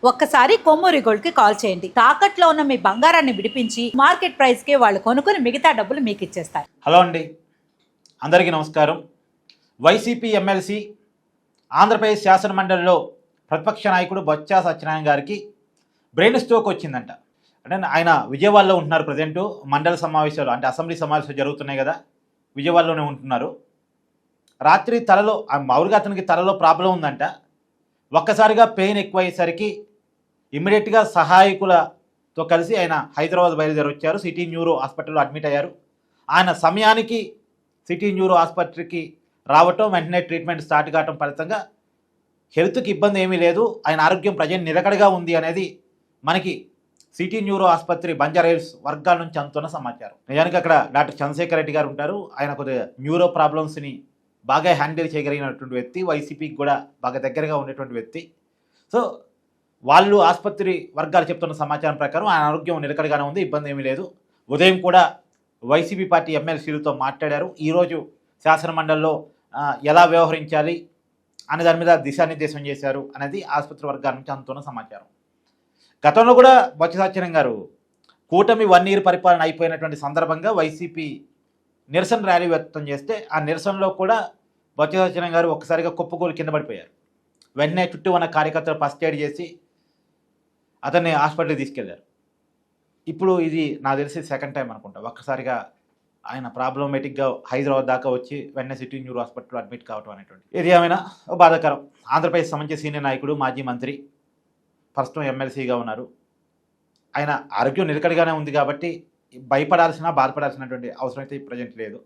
ఒక్కసారి కొమ్మూరి గోల్డ్ కి కాల్ చేయండి. తాకట్లో ఉన్న మీ బంగారాన్ని విడిపించి మార్కెట్ ప్రైస్ కి వాళ్ళు కొనుక్కుని మిగతా డబ్బులు మీకు ఇచ్చేస్తారు. హలో అండి, అందరికీ నమస్కారం. వైసీపీ ఎమ్మెల్సీ ఆంధ్రప్రదేశ్ శాసనమండలిలో ప్రతిపక్ష నాయకుడు బొత్స సత్యనారాయణ గారికి బ్రెయిన్ స్ట్రోక్ వచ్చిందంట. అంటే ఆయన విజయవాడలో ఉంటున్నారు. ప్రజెంటు మండల సమావేశాలు అంటే అసెంబ్లీ సమావేశాలు జరుగుతున్నాయి కదా, విజయవాడలోనే ఉంటున్నారు. రాత్రి తలలో మామూలుగా అతనికి తలలో ప్రాబ్లం ఉందంట. ఒక్కసారిగా పెయిన్ ఎక్కువయ్యేసరికి ఇమ్మీడియట్గా సహాయకులతో కలిసి ఆయన హైదరాబాద్ బయలుదేరి వచ్చారు. సిటీ న్యూరో హాస్పిటల్లో అడ్మిట్ అయ్యారు. ఆయన సమయానికి సిటీ న్యూరో ఆసుపత్రికి రావటం, వెంటనే ట్రీట్మెంట్ స్టార్ట్ కావటం ఫలితంగా హెల్త్కి ఇబ్బంది ఏమీ లేదు, ఆయన ఆరోగ్యం ప్రజెంట్ నిలకడగా ఉంది అనేది మనకి సిటీ న్యూరో ఆసుపత్రి బంజారాహిల్స్ వర్గాల నుంచి అందుతున్న సమాచారం. నిజానికి అక్కడ డాక్టర్ చంద్రశేఖర్ రెడ్డి గారు ఉంటారు. ఆయన కొద్దిగా న్యూరో ప్రాబ్లమ్స్ని బాగా హ్యాండిల్ చేయగలిగినటువంటి వ్యక్తి, వైసీపీకి కూడా బాగా దగ్గరగా ఉండేటువంటి వ్యక్తి. సో వాళ్ళు ఆసుపత్రి వర్గాలు చెప్తున్న సమాచారం ప్రకారం ఆయన ఆరోగ్యం నిలకడగానే ఉంది, ఇబ్బంది ఏమీ లేదు. ఉదయం కూడా వైసీపీ పార్టీ ఎమ్మెల్సీలతో మాట్లాడారు. ఈరోజు శాసనమండలిలో ఎలా వ్యవహరించాలి అనే దాని మీద దిశానిర్దేశం చేశారు అనేది ఆసుపత్రి వర్గాల నుంచి అందుతున్న సమాచారం. గతంలో కూడా బొత్స సత్యనారాయణ గారు కూటమి 1 year పరిపాలన అయిపోయినటువంటి సందర్భంగా వైసీపీ నిరసన ర్యాలీ వ్యక్తం చేస్తే ఆ నిరసనలో కూడా బొత్స సత్యనారాయణ గారు ఒక్కసారిగా కుప్పకూలి కింద పడిపోయారు. వెంటనే చుట్టూ ఉన్న కార్యకర్తలు ఫస్ట్ ఎయిడ్ చేసి అతన్ని హాస్పిటల్కి తీసుకెళ్లారు. ఇప్పుడు ఇది నాకు తెలిసి సెకండ్ టైం అనుకుంటా ఒక్కసారిగా ఆయన ప్రాబ్లమేటిక్గా హైదరాబాద్ దాకా వచ్చి వెంటనే సిటీ న్యూరో హాస్పిటల్లో అడ్మిట్ కావడం అనేటువంటి ఇది ఏమైనా బాధాకరం. ఆంధ్రప్రదేశ్ సంబంధించిన సీనియర్ నాయకుడు, మాజీ మంత్రి, ప్రస్తుతం ఎమ్మెల్సీగా ఉన్నారు. ఆయన ఆరోగ్యం నిలకడగానే ఉంది కాబట్టి భయపడాల్సిన, బాధపడాల్సినటువంటి అవసరం అయితే ప్రజెంట్ లేదు.